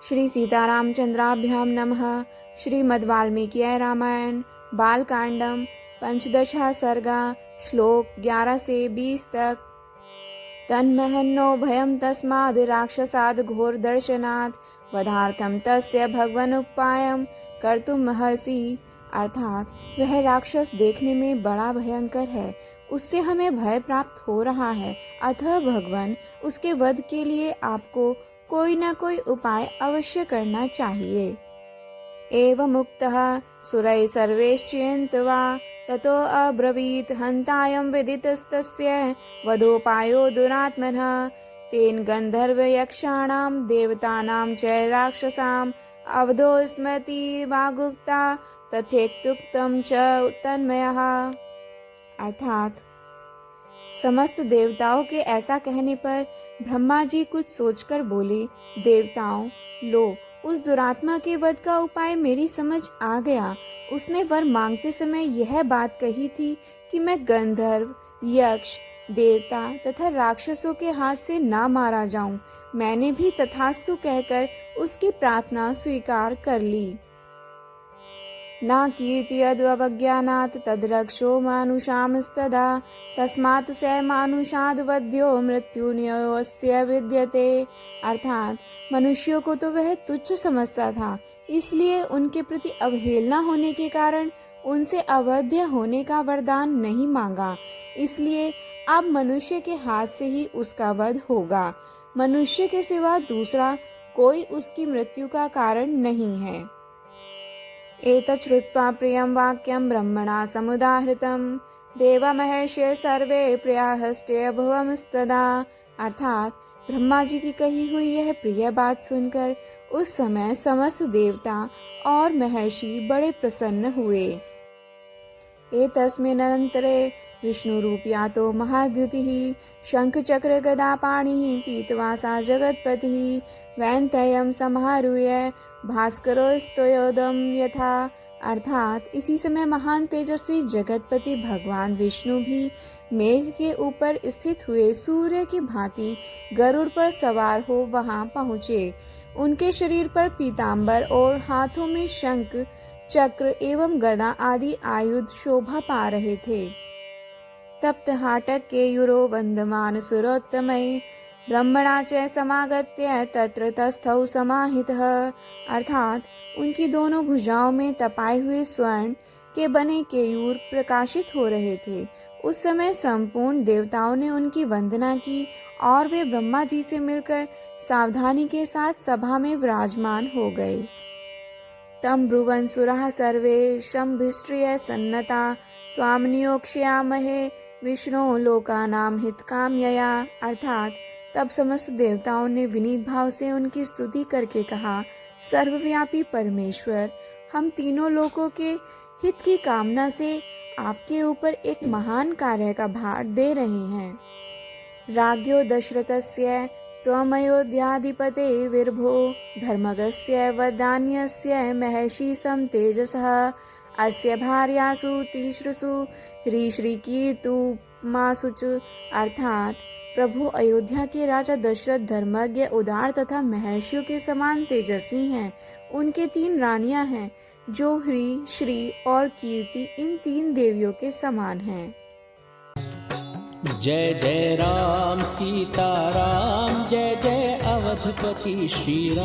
श्री सीतारामचंद्राभ्याम नमः। श्रीमद् वाल्मीकि रामायण बालकांडम पंचदशः सर्गा श्लोक 11 से 20 तक। तन्महन्नो भयं तस्माद् राक्षसाद् घोर दर्शनात् वधार्थं तस्य भगवन् उपायं कर्तुमर्हसि। अर्थात वह राक्षस देखने में बड़ा भयंकर है, उससे हमें भय प्राप्त हो रहा है, अतः भगवान उसके वध के लिए आपको कोई न कोई उपाय अवश्य करना चाहिए। एवमुक्तः सुरैः सर्वैश्चिन्तयित्वा ततो अब्रवीत् हन्तायं विदितस्तस्य वधोपायो दुरात्मनः। तेन गन्धर्वयक्षाणां देवतानां च राक्षसां अवधो स्मृति वागुक्ता तथेत्युक्तं च तन्मयः। अर्थात समस्त देवताओं के ऐसा कहने पर ब्रह्मा जी कुछ सोचकर बोले, देवताओं, लो, उस दुरात्मा के वध का उपाय मेरी समझ आ गया। उसने वर मांगते समय यह बात कही थी कि मैं गंधर्व, यक्ष, देवता तथा राक्षसों के हाथ से ना मारा जाऊं। मैंने भी तथास्तु कहकर उसकी प्रार्थना स्वीकार कर ली। ना कीर्ति अद्वज्ञानात् तद्रक्षो मानुषामस्तदा तस्मात् स मानुषाद् वध्यो मृत्युन्योऽस्य विद्यते। अर्थात मनुष्यों को तो वह तुच्छ समझता था, इसलिए उनके प्रति अवहेलना होने के कारण उनसे अवध्य होने का वरदान नहीं मांगा। इसलिए अब मनुष्य के हाथ से ही उसका वध होगा। मनुष्य के सिवा दूसरा कोई उसकी मृत्यु का कारण नहीं है। एतत् श्रुत्वा प्रियं वाक्यं ब्रह्मणा समुदाहृतं देवा महर्षयः सर्वे प्रियाहस्ते अभवंस्तदा। अर्थात ब्रह्मा जी की कही हुई यह प्रिय बात सुनकर उस समय समस्त देवता और महर्षि बड़े प्रसन्न हुए। एतस्मिन्नन्तरे विष्णुरूपयातो महाद्युतिः शंख चक्र गदा पाणिः पीतवासा जगत्पतिः वैनतेयं समारूह्य भास्करोस्तयोदम यथा। अर्थात इसी समय महान तेजस्वी जगतपति भगवान विष्णु भी मेघ के ऊपर स्थित हुए सूर्य की भांति गरुड़ पर सवार हो वहां पहुँचे। उनके शरीर पर पीतांबर और हाथों में शंख चक्र एवं गदा आदि आयुध शोभा पा रहे थे। तप्त हाटक केयूरो वंदमान सुरोत्तमैः ब्रह्मणा च समागत्य तत्र तस्थौ समाहितः। अर्थात उनकी दोनों भुजाओं में तपाए हुए स्वर्ण के बने केयूर प्रकाशित हो रहे थे। उस समय संपूर्ण देवताओं ने उनकी वंदना की और वे ब्रह्मा जी से मिलकर सावधानी के साथ सभा में विराजमान हो गए। तम ब्रुवन् सुराः सर्वे शम्भिष्ट्रिय सन्नता त्वां नियोक्ष्यामहे विष्णु लोकानां हितकाम्यया। अर्थात तब समस्त देवताओं ने विनीत भाव से उनकी स्तुति करके कहा, सर्वव्यापी परमेश्वर, हम तीनों लोकों के हित की कामना से आपके ऊपर एक महान कार्य का भार दे रहे हैं। राज्ञो दशरथस्य त्वमयोध्याधिपते विर्भो धर्मगस्य वदान्यस्य महर्षि सम तेजसः अस्य भार्यासु तीसृषु ह्रीश्रीकीर्तुमासु च। अर्थात प्रभु अयोध्या के राजा दशरथ धर्मज्ञ, उदार तथा महर्षियों के समान तेजस्वी हैं। उनके 3 रानियां हैं जो ह्री, श्री और कीर्ति इन 3 देवियों के समान हैं। जय जय राम सीता राम, जय जय अवधपति श्री राम।